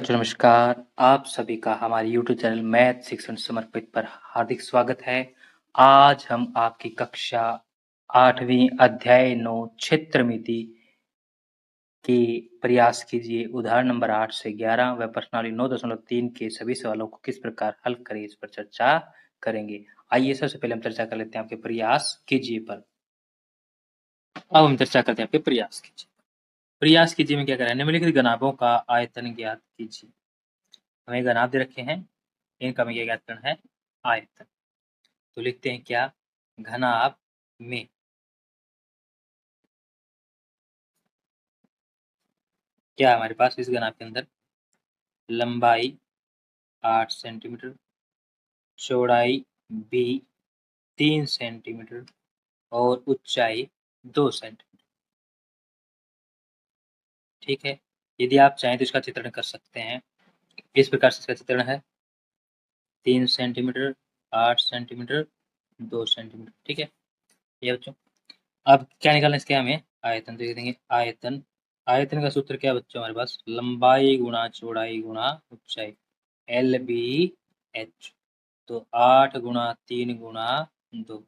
बच्चों नमस्कार। आप सभी का हमारे यूट्यूब चैनल मैथ शिक्षण समर्पित पर हार्दिक स्वागत है। आज हम आपकी कक्षा 8वीं अध्याय 9 क्षेत्रमिति के प्रयास कीजिए। उदाहरण नंबर 8 से 11 व प्रश्नावली 9.3 के सभी सवालों को किस प्रकार हल करें, इस पर चर्चा करेंगे। आइए सबसे पहले हम चर्चा कर लेते हैं आपके प्रयास कीजिए पर। अब हम चर्चा करते हैं आपके प्रयास कीजिए। प्रयास कीजिए में क्या करें, निम्नलिखित घनाभों का आयतन ज्ञात कीजिए। हमें घनाभ दे रखे हैं, इनका हमें क्या ज्ञात करना है, आयतन। तो लिखते हैं क्या, घनाभ में क्या है हमारे पास, इस घनाभ के अंदर लंबाई 8 सेंटीमीटर, चौड़ाई भी 3 सेंटीमीटर और ऊंचाई 2 सेंटीमीटर। ठीक है, यदि आप चाहें तो इसका चित्रण कर सकते हैं। इस प्रकार से इसका चित्रण है 3 सेंटीमीटर, 8 सेंटीमीटर, 2 सेंटीमीटर। ठीक है ये बच्चों, अब क्या निकालना है इसके, हमें आयतन। तो देंगे आयतन, आयतन का सूत्र क्या है बच्चों हमारे पास, लंबाई गुणा चौड़ाई गुणा ऊंचाई, एल बी एच। तो 8 गुणा 3 गुणा 2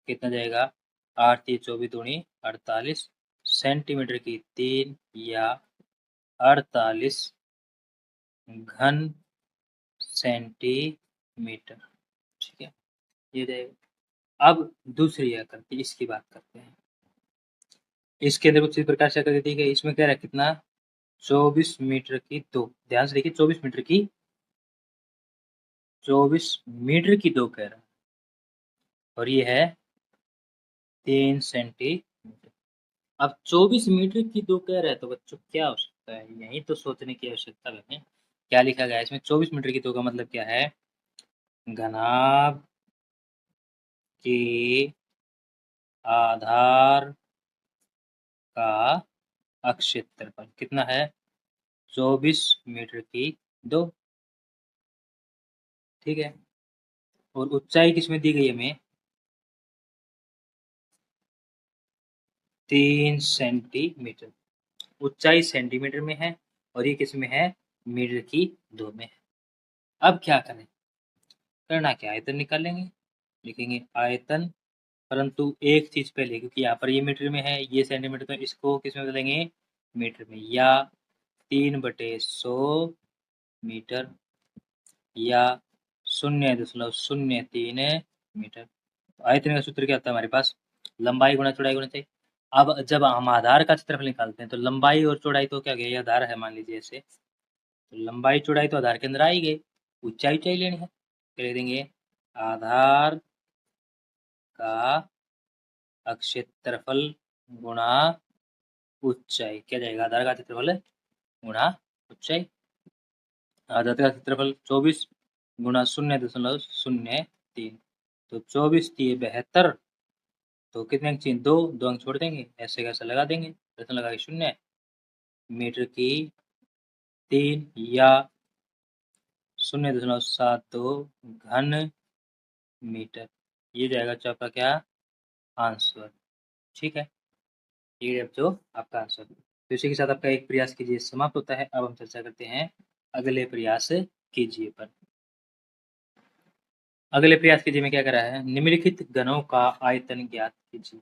कितना जाएगा, 8 3 24 दूनी 48 सेंटीमीटर की 3 या 48 घन सेंटीमीटर। ठीक है ये जाएगा। अब दूसरी क्या करते हैं, इसकी बात करते हैं। इसके अंदर कुछ इस प्रकार से कर देती है, इसमें क्या है कितना, 24 मीटर की 2, ध्यान से देखिए 24 मीटर की, 24 मीटर की 2 कह रहा है, और ये है 3 सेंटीमीटर। अब 24 मीटर की 2 कह रहा है, तो बच्चों क्या हो सकता है, यही तो सोचने की आवश्यकता है। क्या लिखा गया है इसमें, 24 मीटर की 2 का मतलब क्या है, घनाभ के आधार का अक्षेत्रफल कितना है, 24 मीटर की 2। ठीक है, और ऊंचाई किसमें दी गई हमें, 3 सेंटीमीटर। ऊंचाई सेंटीमीटर में है और ये किस में है, मीटर की 2 में है। अब क्या करें, करना क्या, आयतन निकालेंगे। लिखेंगे आयतन, परंतु एक चीज पहले, क्योंकि यहाँ पर ये मीटर में है, ये सेंटीमीटर, तो इसको किस में बदलेंगे, मीटर में, या 3/100 मीटर या 0.03 मीटर। तो आयतन का सूत्र क्या होता है हमारे पास, लंबाई गुणा चौड़ाई गुणा ऊंचाई। अब जब हम आधार का क्षेत्रफल निकालते हैं तो लंबाई और चौड़ाई तो क्या गया, ये आधार है मान लीजिए ऐसे, तो लंबाई चौड़ाई तो आधार के अंदर आई गई, ऊंचाई ऊंचाई लेनी है, तो ले देंगे आधार का क्षेत्रफल गुणा ऊंचाई, क्या जाएगा, आधार का क्षेत्रफल गुणा ऊंचाई। आधार का क्षेत्रफल 24 गुणा 0.03, तो 24 3 72, तो कितने अंक चाहिए, 2 2 अंक छोड़ देंगे, ऐसे कैसे लगा देंगे, प्रश्न लगा के 0 मीटर की 3 या 0.72 घन मीटर, ये जाएगा जो आपका क्या आंसर। ठीक है, ये जो आपका आंसर। तो इसी के साथ आपका एक प्रयास कीजिए समाप्त होता है। अब हम चर्चा करते हैं अगले प्रयास कीजिए पर। अगले प्रयास कीजिए में क्या करा है, निम्नलिखित घनों का आयतन ज्ञात कीजिए।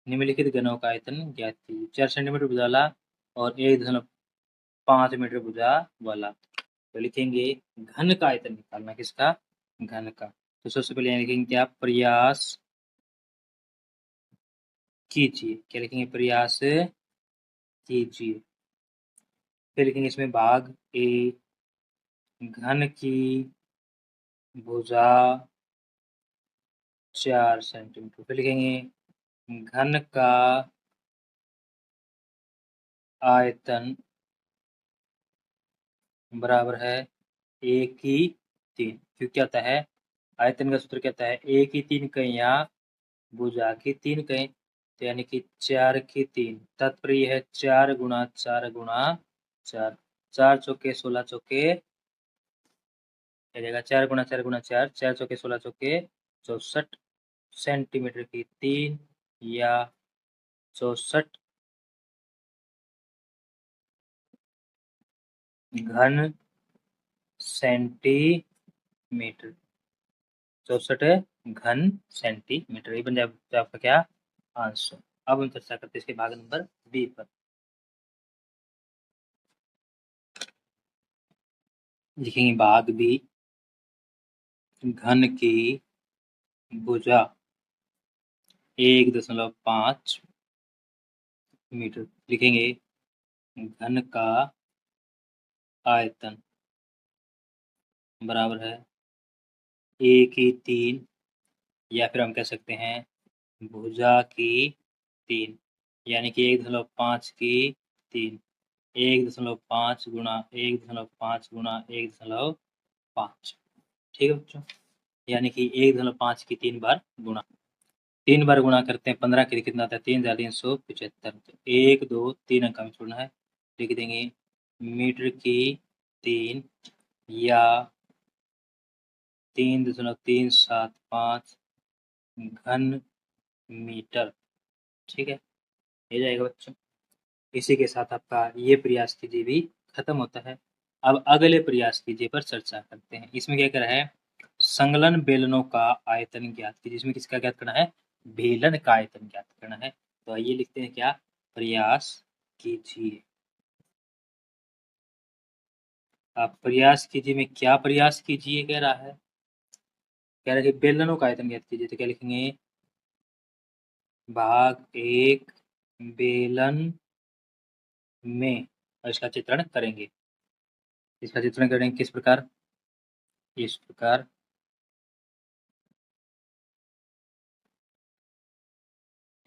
निम्नलिखित घनों का आयतन ज्ञात कीजिए, 4 सेंटीमीटर भुजा वाला और 1.5 मीटर भुजा वाला। तो लिखेंगे घन का आयतन निकालना, किसका, घन का। तो सबसे पहले लिखेंगे क्या, प्रयास कीजिए, क्या लिखेंगे, प्रयास कीजिए। फिर लिखेंगे इसमें भाग ए, घन की भुजा 4 सेंटीमीटर। फिर लिखेंगे घन का आयतन बराबर है 1/3, क्यों क्या होता है, आयतन का सूत्र क्या होता है, 1/3 कहें या भुजा की 3 कहें, तो यानी कि 4/3। तात्पर्य है 4 गुणा 4 गुणा 4, 4 चौके 16 चौके, जाएगा 4 गुणा 4 गुणा 4, 4 चौके 16 चौके 64 सेंटीमीटर की 3 या 64 घन सेंटीमीटर। 64 घन सेंटीमीटर, ये बन जाए आपका क्या आंसर। अब हम चर्चा करते हैं इसके भाग नंबर बी पर। लिखेंगे भाग बी, घन की भुजा 1.5 मीटर। लिखेंगे घन का आयतन बराबर है 1/3, या फिर हम कह सकते हैं भुजा की 3, यानी कि 1.5 की 3, 1.5 गुणा 1.5 गुणा 1.5। ठीक है बच्चों, यानी कि 1.5 की 3 बार गुणा, 3 बार गुणा करते हैं 15 के लिए कितना आता है 3,375। तो 1 2 3 अंक हमें छोड़ना है, लिख देंगे मीटर की 3 या 3.375 घन मीटर। ठीक है, ये जाएगा बच्चों। इसी के साथ आपका ये प्रयास कीजिए भी खत्म होता है। अब अगले प्रयास कीजिए पर चर्चा करते हैं। इसमें क्या कर रहा है, संलग्न बेलनों का आयतन ज्ञात कीजिए। इसमें किसका ज्ञात करना है, बेलन का आयतन ज्ञात करना है। तो आइए लिखते हैं क्या, प्रयास कीजिए। आप प्रयास कीजिए में क्या प्रयास कीजिए कह रहा है, कह रहा है कि बेलनों का आयतन ज्ञात कीजिए। तो क्या लिखेंगे, भाग 1 बेलन में, और इसका चित्रण करेंगे। इसका चित्रण करेंगे किस प्रकार, इस प्रकार।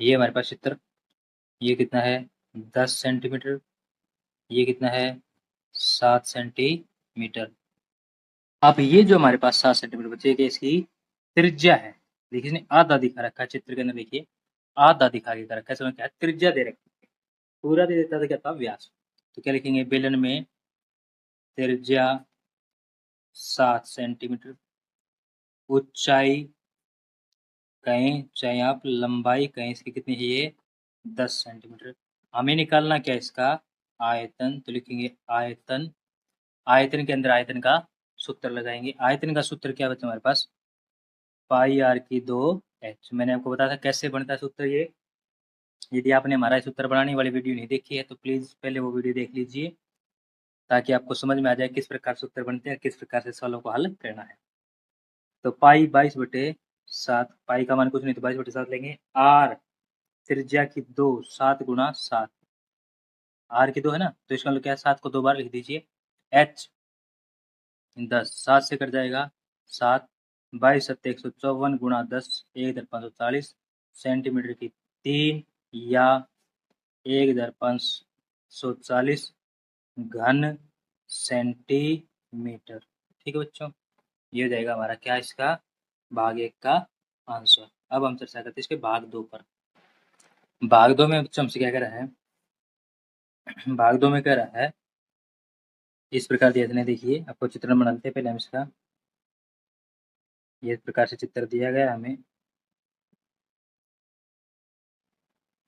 ये हमारे पास चित्र, ये कितना है 10 सेंटीमीटर, ये कितना है 7 सेंटीमीटर। अब ये जो हमारे पास 7 सेंटीमीटर बचे, कि इसकी त्रिज्या है, देखिए इसने आधा दिखा रखा है चित्र के अंदर, देखिए आधा दिखा के रखा है, समझ क्या है, त्रिज्या दे रखी है, पूरा दे देता था क्या था व्यास। तो क्या लिखेंगे, बेलन में त्रिज्या 7 सेंटीमीटर, ऊंचाई कहें चाहे आप, लंबाई कहें इसकी कितनी है, ये 10 सेंटीमीटर। हमें निकालना क्या इसका आयतन, तो लिखेंगे आयतन, आयतन के अंदर आयतन का सूत्र लगाएंगे। आयतन का सूत्र क्या बचा हमारे पास, पाई आर की 2h। मैंने आपको बताया था कैसे बनता है सूत्र ये। यदि आपने हमारा सूत्र बनाने वाली वीडियो नहीं देखी है तो प्लीज पहले वो वीडियो देख लीजिए, ताकि आपको समझ में आ जाए किस प्रकार सूत्र बनते हैं, किस प्रकार से सवालों को हल करना है। तो पाई 22/7, पाई का मान कुछ नहीं तो 22/7 लेंगे। आर त्रिज्या की 2, 7 गुणा 7, आर की 2 है ना, तो इसका मतलब क्या है, 7 को 2 बार लिख दीजिए। एच 10, 7 से कट जाएगा 7, 22×7 = 154 गुणा 10 1,540 सेंटीमीटर की 3 या 1,540 घन सेंटीमीटर। ठीक है बच्चों, ये हो जाएगा हमारा क्या, इसका भाग 1 का आंसर। अब हम चर्चा करते हैं इसके भाग 2 पर। भाग 2 में बच्चों हमसे क्या कह रहा है, भाग 2 में कह रहा है इस प्रकार दिया था, देखिए आपको चित्रण बनाते हैं पहले हम इसका। ये प्रकार से चित्र दिया गया हमें,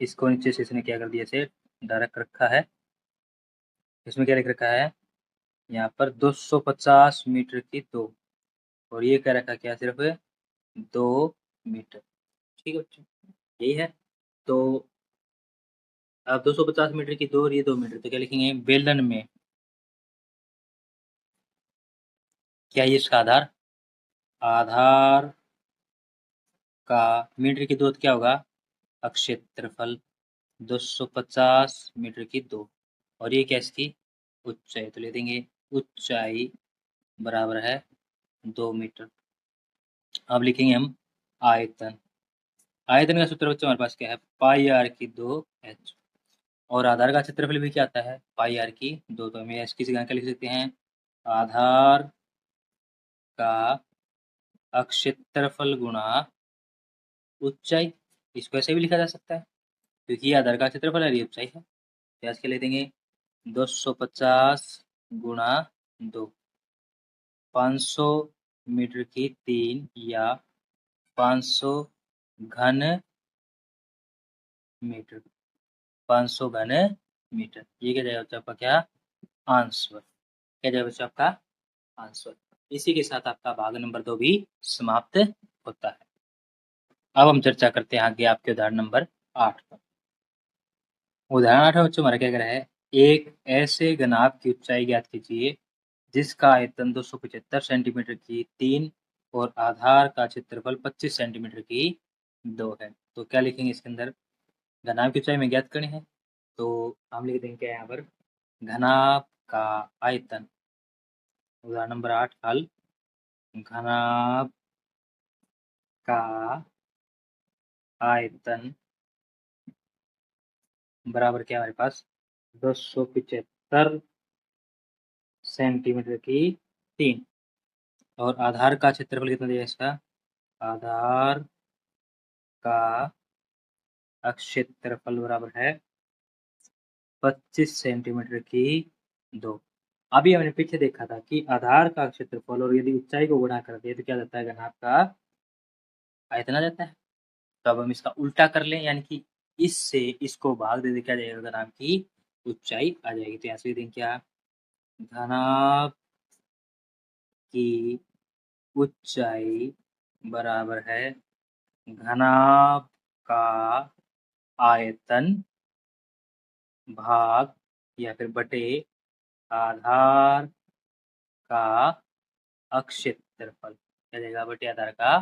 इसको नीचे से इसने क्या कर दिया, से डायरेक्ट रखा है। इसमें क्या लिख रखा है, यहाँ पर 250 मीटर की 2, और ये कह रखा क्या, सिर्फ 2 मीटर। ठीक है बच्चों, यही है। तो अब 250 मीटर की 2 और ये 2 मीटर, तो क्या लिखेंगे, बेलन में क्या ये इसका आधार, आधार का मीटर की 2 क्या होगा, क्षेत्रफल 250 मीटर की 2, और ये क्या इसकी ऊंचाई, तो ले देंगे ऊंचाई बराबर है 2 मीटर। अब लिखेंगे हम आयतन, आयतन का सूत्र बच्चों हमारे पास क्या है, पाई आर की 2h, और आधार का क्षेत्रफल भी क्या आता है, पाई आर की 2। तो हम इसकी जगह क्या लिख सकते हैं, आधार का क्षेत्रफल गुणा ऊंचाई। इसको ऐसे भी लिखा जा सकता है, क्योंकि ये आधार का क्षेत्रफल है, ये ऊंचाई है। तो इसके लिख देंगे 250 गुणा 2, 500 मीटर की 3 या 500 घन मीटर, 500 घन मीटर। ये क्या जाएगा आपका क्या आंसर। क्या जाएगा बच्चों आपका आंसर। इसी के साथ आपका भाग नंबर 2 भी समाप्त होता है। अब हम चर्चा करते हैं आगे आपके उदाहरण नंबर 8 पर। उदाहरण 8 में बच्चों हमारा क्या कह रहा है, एक ऐसे घनाभ की ऊंचाई ज्ञात कीजिए जिसका आयतन 275 सेंटीमीटर की 3 और आधार का क्षेत्रफल 25 सेंटीमीटर की 2 है। तो क्या लिखेंगे इसके अंदर, घनाभ की ऊंचाई में ज्ञात करनी है, तो हम लिख देंगे क्या यहाँ पर, घनाभ का आयतन। उदाहरण नंबर 8 हल, घनाभ का आयतन बराबर क्या हमारे पास 275 सेंटीमीटर की 3 और आधार का क्षेत्रफल कितना दिया इसका, आधार का क्षेत्रफल बराबर है 25 सेंटीमीटर की 2। अभी हमने पीछे देखा था कि आधार का क्षेत्रफल और यदि ऊंचाई को गुणा कर दिए तो क्या जाता है, घनाभ का आयतन आ जाता है। तो अब हम इसका उल्टा कर लें, यानी कि इससे इसको भाग दे क्या जाएगा, घनाभ की ऊंचाई आ जाएगी। तो यहाँ से देखें क्या, घनाभ की ऊंचाई बराबर है घनाभ का आयतन भाग या फिर बटे आधार का क्षेत्रफल। क्या जाएगा, बटे आधार का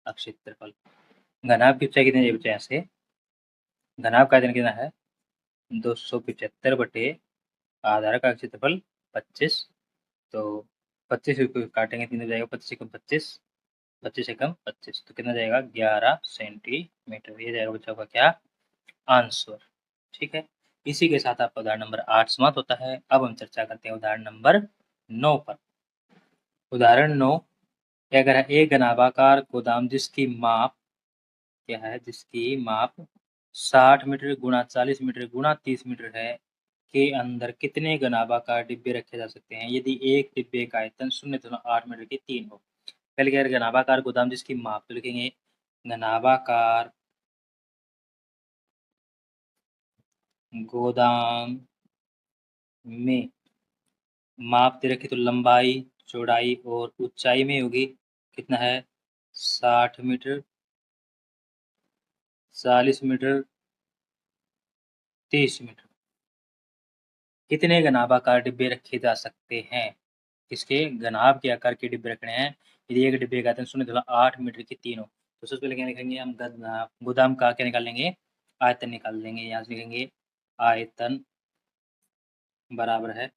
क्षेत्रफल। घनाभ की ऊंचाई कितनी बचे यहाँ से, घनाभ का आयतन कितना है 275 बटे आधार का क्षेत्रफल 25। तो 25 को काटेंगे 3 हो जाएगा, 25 एकम 25, 25 एकम 25, तो कितना जाएगा 11 सेंटीमीटर। ये जाएगा बच्चों का क्या आंसर। ठीक है, इसी के साथ आपका उदाहरण नंबर 8 समाप्त होता है। अब हम चर्चा करते हैं उदाहरण नंबर 9 पर। उदाहरण 9 क्या कह रहा है, एक घनाभाकार गोदाम जिसकी माप क्या है, जिसकी माप 60 मीटर गुणा 40 मीटर गुणा 30 मीटर है के अंदर कितने घनाभाकार डिब्बे रखे जा सकते हैं यदि एक डिब्बे का आयतन 0.8 मीटर की 3 हो। पहले क्या है, घनाभाकार गोदाम जिसकी माप, तो लिखेंगे घनाभाकार गोदाम में माप दे रखी, तो लंबाई चौड़ाई और ऊंचाई में होगी, कितना है 60 मीटर 40 मीटर 30 मीटर। कितने घनाभाकार डिब्बे रखे जा सकते हैं, किसके घनाभ के आकार के डिब्बे रखने हैं यदि एक डिब्बे का आयतन 0.8 मीटर की 3 हो। तो सबसे पहले क्या लिखेंगे हम, गोदाम का क्या निकाल लेंगे, आयतन निकाल लेंगे। यहाँ से लिखेंगे आयतन बराबर है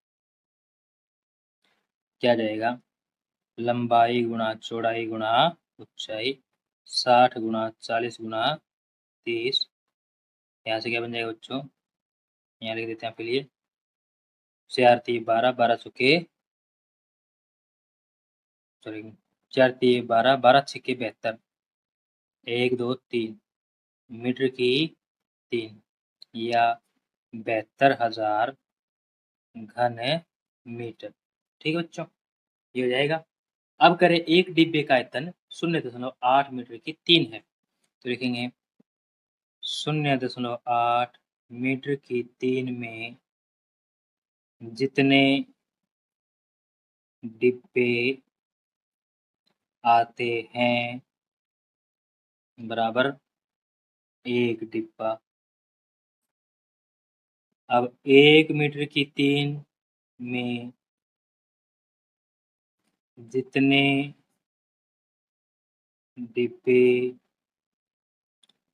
क्या जाएगा, लंबाई गुणा चौड़ाई गुणा ऊंचाई, 60 गुणा 40 गुणा 30। यहाँ से क्या बन जाएगा बच्चों, यहाँ लिख देते हैं आपके लिए, 4 3 12, 12 चौके सॉरी 4 3 12, 12 छक्के 72, 1 2 3 मीटर की 3 या 72,000 घन मीटर। ठीक है बच्चों, ये हो जाएगा। अब करें एक डिब्बे का आयतन 0.8 मीटर की 3 है, तो लिखेंगे 0.8 मीटर की 3 में जितने डिब्बे आते हैं बराबर एक डिब्बा। अब 1 मीटर की 3 में जितने डिब्बे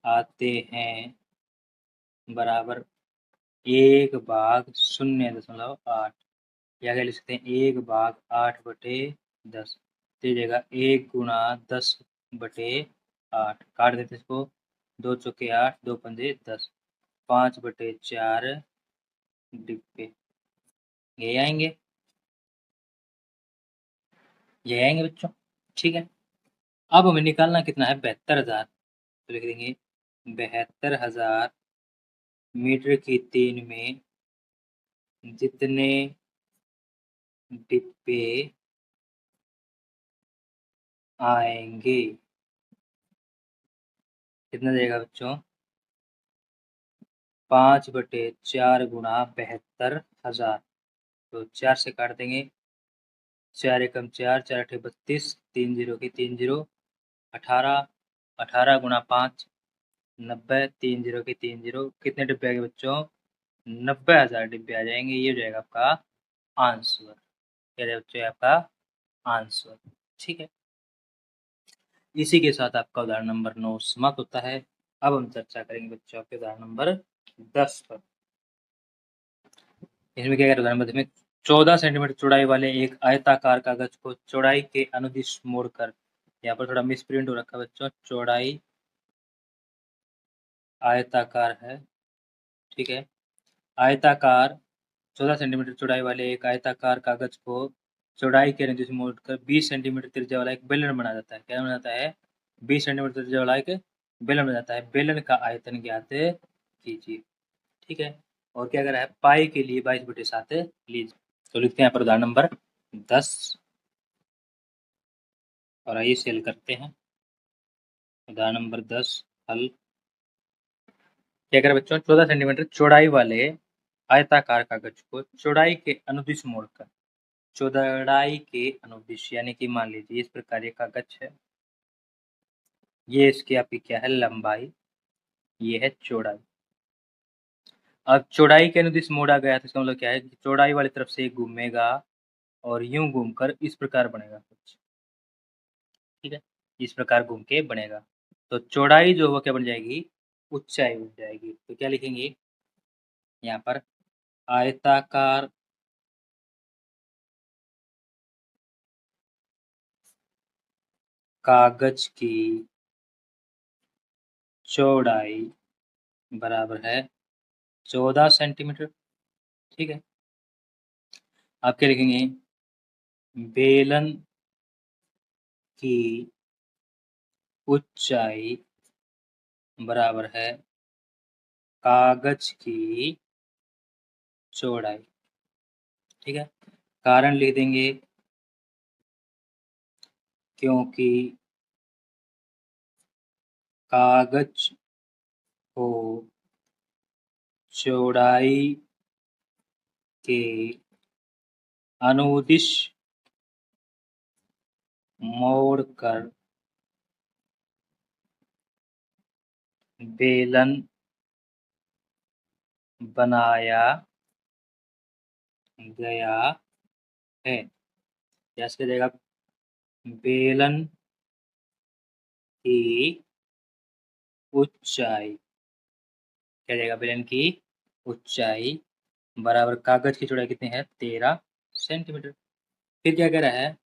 आते हैं बराबर 1/0.8, या क्या लिख सकते हैं 1/8/10। तो जगह 1 गुणा 10/8, काट देते इसको, 2 चौके 8, 2 पंजे 10, 5/4 डिब्बे ये आएंगे, ये आएंगे बच्चों। ठीक है, अब हमें निकालना कितना है 72,000, तो लिख देंगे 72,000 मीटर की 3 में जितने डिब्बे आएंगे, कितना जाएगा बच्चों 5/4 गुणा 72,000, तो 4 से काट देंगे, 4 एकम 4, 4 अठे 32, 3 जीरो की 3 जीरो 18, 18 गुणा 5 90, 3 जीरो की 3 जीरो, कितने डिब्बे आ गए बच्चों? 90,000 डिब्बे आ जाएंगे। ये हो जाएगा आपका आंसर। क्या जाएगा बच्चों आपका आंसर? ठीक है, इसी के साथ आपका उदाहरण नंबर 9 समाप्त होता है। अब हम चर्चा करेंगे बच्चों आपके उदाहरण नंबर 10 पर। इसमें क्या करें? उदाहरण नंबर 10 में 14 सेंटीमीटर चौड़ाई वाले एक आयताकार कागज को चौड़ाई के अनुदिश मोड़कर, यहाँ पर थोड़ा मिस प्रिंट हो रखा है बच्चों, चौड़ाई आयताकार है, ठीक है। आयताकार 14 सेंटीमीटर चौड़ाई वाले एक आयताकार कागज को चौड़ाई के अनुदिश मोड़कर 20 सेंटीमीटर त्रिज्या वाला एक बेलन बना जाता है। क्या बना जाता है? 20 सेंटीमीटर त्रिज्या वाला एक बेलन बना जाता है। बेलन का आयतन ज्ञात कीजिए, ठीक है। और क्या करा है? पाई के लिए 22/7 लीजिए। तो लिखते हैं यहाँ पर उदाहरण नंबर 10 और आइए इसे हल करते हैं। उदाहरण नंबर 10 हल। क्या करें बच्चों? 14 सेंटीमीटर चौड़ाई वाले आयताकार कागज को चौड़ाई के अनुदिश मोड़कर, चौड़ाई के अनुदिश यानी कि मान लीजिए इस प्रकार ये कागज है, ये इसकी आपकी क्या है? लंबाई, ये है चौड़ाई। अब चौड़ाई के अनुदिश मोड़ा गया तो इसका मतलब क्या है? चौड़ाई वाली तरफ से घूमेगा और यूं घूमकर इस प्रकार बनेगा कुछ, ठीक है। इस प्रकार घूम के बनेगा, तो चौड़ाई जो वो क्या बन जाएगी? ऊंचाई बन जाएगी। तो क्या लिखेंगे यहाँ पर? आयताकार कागज की चौड़ाई बराबर है 14 सेंटीमीटर, ठीक है। आप क्या लिखेंगे? बेलन की ऊंचाई बराबर है कागज की चौड़ाई, ठीक है। कारण लिख देंगे क्योंकि कागज को चौड़ाई के अनुदिश मोड़कर बेलन बनाया गया है। जैसे जाएगा बेलन की ऊंचाई, क्या जाएगा? बेलन की ऊंचाई बराबर कागज की चौड़ाई कितनी है? 13 सेंटीमीटर। फिर क्या कह रहा है?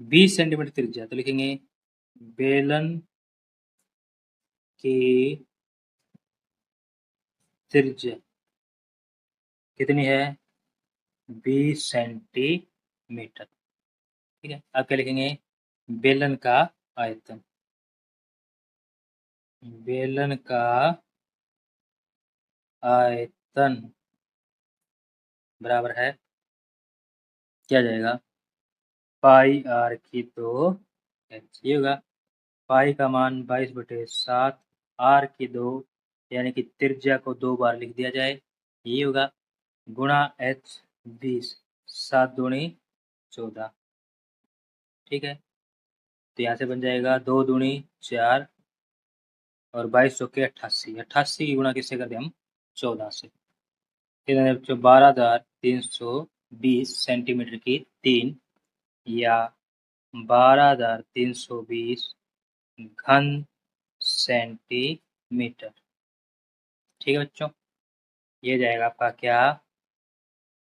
20 सेंटीमीटर त्रिज्या, तो लिखेंगे बेलन की त्रिज्या कितनी है? 20 सेंटीमीटर, ठीक है। अब क्या लिखेंगे? बेलन का आयतन, बेलन का आयतन बराबर है, क्या जाएगा? पाई आर की 2h, ये होगा। पाई का मान 22/7, आर की 2 यानी कि त्रिज्या को 2 बार लिख दिया जाए, ये होगा, गुणा h 20, 7 दूनी 14, ठीक है। तो यहाँ से बन जाएगा 2 दूनी 4 और 22 चौके 88, 88 की गुणा किससे कर दें हम? 14 से। फिर 12,320 सेंटीमीटर की 3 या 12,320 घन सेंटीमीटर, ठीक है बच्चों। ये जाएगा आपका क्या?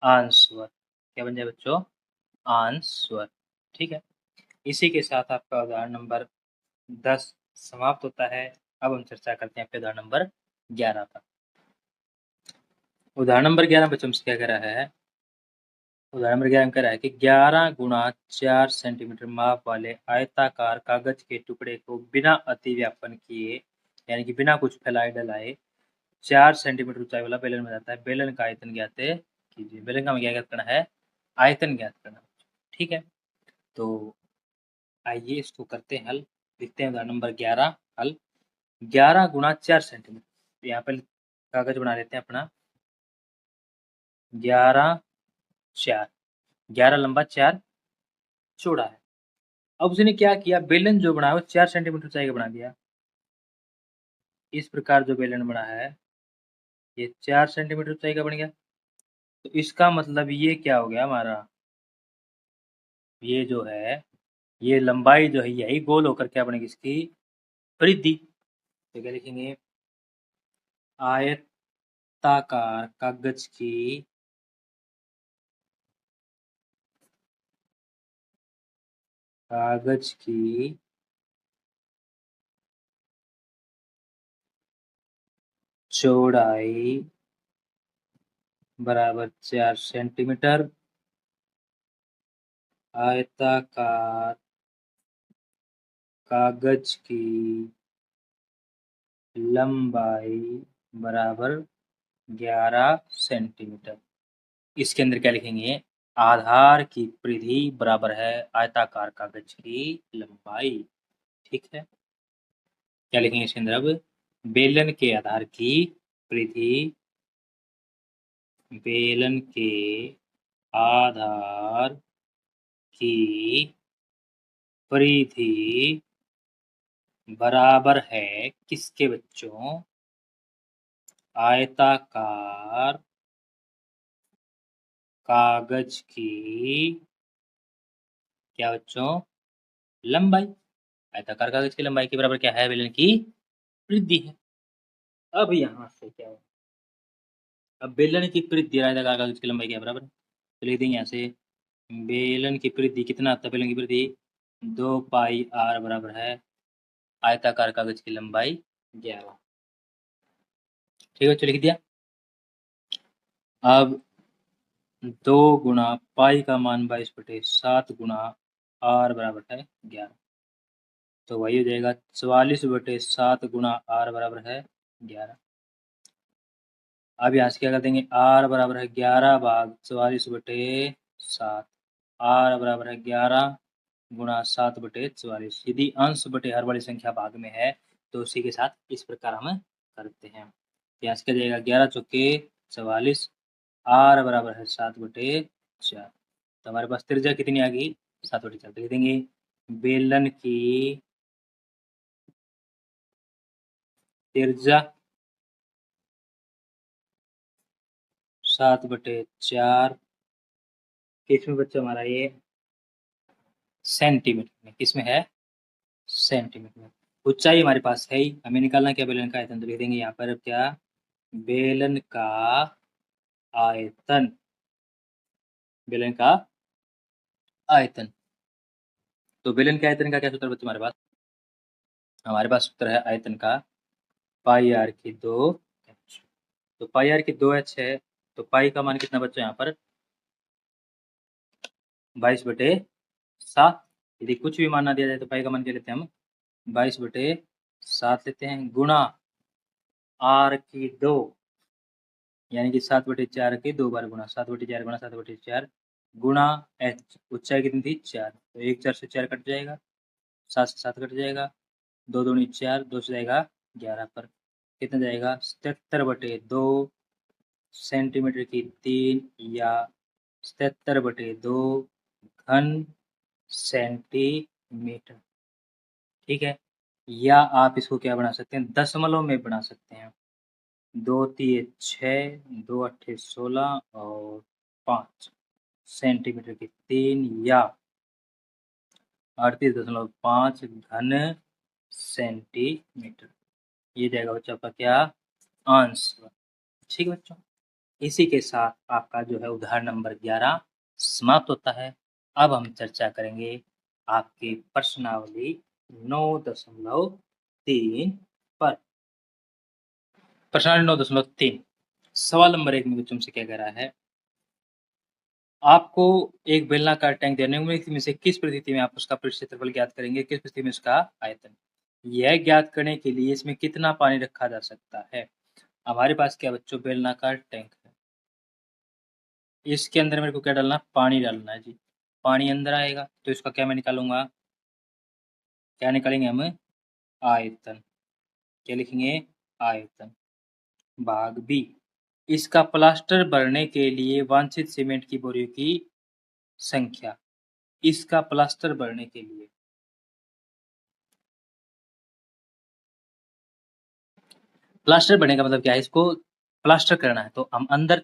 आंसर। क्या बन जाए बच्चों? आंसर, ठीक है। इसी के साथ आपका उदाहरण नंबर 10 समाप्त होता है। अब हम चर्चा करते हैं आपके उदाहरण नंबर 11 पर। उदाहरण नंबर 11 बच्चों से क्या कह रहा है? उदाहरण नंबर 11 में कह रहा है कि 11 गुणा 4 सेंटीमीटर माप वाले आयताकार कागज के टुकड़े को बिना अति व्यापन किए, यानी कि बिना कुछ फैलाए डलाए, 4 सेंटीमीटर ऊंचाई वाला बेलन में जाता है। बेलन का आयतन ज्ञात कीजिए। बेलन का हमें क्या ज्ञात करना है? आयतन ज्ञात करना, ठीक है। तो आइए इसको करते हैं हल। लिखते हैं उदाहरण नंबर 11 हल। 11 गुणा 4 सेंटीमीटर, तो यहाँ पर कागज बना लेते हैं अपना 11 4, 11 लंबा 4 चौड़ा है। अब उसने क्या किया, बेलन जो बना है वो 4 सेंटीमीटर ऊंचाई का बना दिया। इस प्रकार जो बेलन बना है ये 4 सेंटीमीटर ऊंचाई का बन गया। तो इसका मतलब ये क्या हो गया हमारा, ये जो है ये लंबाई जो है यही गोल होकर क्या बनेगी इसकी परिधि। तो क्या लिखेंगे, आयताकार कागज की चौड़ाई बराबर 4 सेंटीमीटर, आयताकार कागज की लंबाई बराबर 11 सेंटीमीटर। इसके अंदर क्या लिखेंगे, आधार की परिधि बराबर है आयताकार कागज की लंबाई। ठीक है, क्या लिखेंगे इसके अंदर अब, बेलन के आधार की परिधि, बेलन के आधार की परिधि बराबर है किसके बच्चों, आयताकार कागज की क्या बच्चों लंबाई। आयताकार कागज की लंबाई के बराबर क्या है, बेलन की परिधि है। अब यहां से क्या है, अब बेलन की परिधि आयताकार कागज की लंबाई के बराबर है, तो लिख देंगे यहाँ से बेलन की परिधि कितना आता है, बेलन की परिधि 2 पाई आर बराबर है आयताकार कागज की लंबाई 11। ठीक है, चलो लिख दिया। अब 2 गुणा पाई का मान 22/7 गुणा आर बराबर है 11, तो वही हो जाएगा 44/7 गुणा आर बराबर है 11। अब यहाँ से क्या कर देंगे, आर बराबर है 11 भाग 44/7, आर बराबर है 11 गुणा 7/44। यदि अंश बटे हर वाली संख्या भाग में है तो उसी के साथ इस प्रकार हम करते हैं। यहाँ से क्या जाएगा, 11 चौके 44, आर बराबर है 7/4। तो हमारे पास त्रिज्या कितनी आ गई, 7/4। लिख देंगे बेलन की त्रिज्या 7/4, किसमें बच्चा हमारा ये सेंटीमीटर में, किसमें है सेंटीमीटर में। ऊंचाई हमारे पास है ही, हमें निकालना क्या बेलन का आयतन, तो लिख देंगे यहाँ पर क्या, बेलन का आयतन, बेलन का आयतन। तो बेलन के आयतन का क्या सूत्र बच्चे हमारे पास, हमारे पास सूत्र है आयतन का पाई आर की 2h। तो पाई आर की 2h है, तो पाई का मान कितना बच्चा यहाँ पर 22/7। यदि कुछ भी मान ना दिया जाए तो पाई का मान क्या लेते हैं हम 22/7 लेते हैं, गुणा आर की 2, यानी कि 7/4 के 2 बार गुणा, 7/4 गुणा 7/4 गुणा h, ऊंचाई कितनी थी 4, तो 1 4 से 4 कट जाएगा, 7 से 7 कट जाएगा, 2 दूनी 4, 2 से जाएगा 11 पर, कितना जाएगा 77/2 सेंटीमीटर की 3 या 77/2 घन सेंटीमीटर। ठीक है, या आप इसको क्या बना सकते हैं, दशमलव में बना सकते हैं, 2 3 6, 2 8 16 और 5 सेंटीमीटर की 3 या 38.5 घन सेंटीमीटर। ये जाएगा बच्चों आपका क्या आंसर। ठीक है बच्चों, इसी के साथ आपका जो है उदाहरण नंबर 11 समाप्त होता है। अब हम चर्चा करेंगे आपकी प्रश्नावली 9.3 पर। प्रश्नावली 9.3 सवाल नंबर 1 में बच्चों से क्या कह रहा है, आपको एक बेलनाकार टैंक देने में इसमें से किस परिस्थिति में आप उसका क्षेत्रफल ज्ञात करेंगे, किस परिस्थिति में उसका आयतन। यह ज्ञात करने के लिए इसमें कितना पानी रखा जा सकता है। हमारे पास क्या बच्चों बेलनाकार टैंक है, इसके अंदर मेरे को क्या डालना, पानी डालना है जी। पानी अंदर आएगा तो इसका क्या मैं निकालूंगा, क्या निकालेंगे हम आयतन। क्या लिखेंगे आयतन। भाग बी, इसका प्लास्टर भरने के लिए वांछित सीमेंट की बोरियों की संख्या इसका प्लास्टर भरने के लिए। प्लास्टर भरने का मतलब क्या है, इसको प्लास्टर करना है तो हम अंदर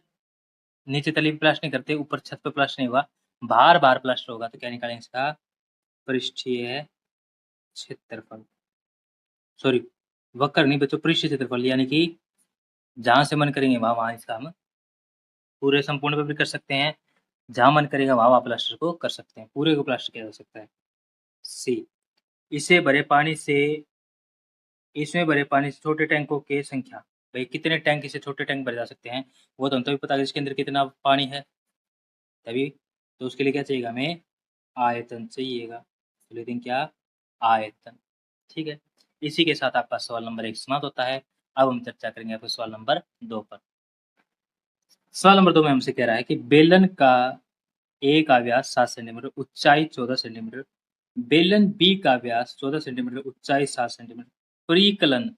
नीचे तली पे प्लास्टर नहीं करते, ऊपर छत पे प्लास्टर नहीं हुआ, बाहर बाहर प्लास्टर होगा तो क्या निकालेंगे इसका पृष्ठीय क्षेत्रफल, सॉरी वक्र नहीं बच्चों, पृष्ठीय क्षेत्रफल, यानी कि जहां से मन करेंगे वहां वहां इसका हम पूरे संपूर्ण पे भी कर सकते हैं, जहां मन करेगा वहां वहां प्लास्टर को कर सकते हैं, पूरे को प्लास्टर किया जा सकता है। सी, इसे भरे पानी से, इसमें भरे पानी से छोटे टैंकों की संख्या, भाई कितने टैंक इसे छोटे टैंक भरे जा सकते हैं, वो तो हम तभी पता है इसके अंदर कितना पानी है तभी, तो उसके लिए क्या चाहिएगा हमें आयतन चाहिएगा, तो लेकिन क्या आयतन, ठीक है। इसी के साथ आपका सवाल नंबर 1 समाप्त होता है। अब हम चर्चा करेंगे आपके सवाल नंबर 2 पर। सवाल नंबर 2 में हमसे कह रहा है कि बेलन का ए का व्यास 7 सेंटीमीटर, ऊंचाई 14 सेंटीमीटर, बेलन बी का व्यास 14 सेंटीमीटर, ऊंचाई 7 सेंटीमीटर, परिकलन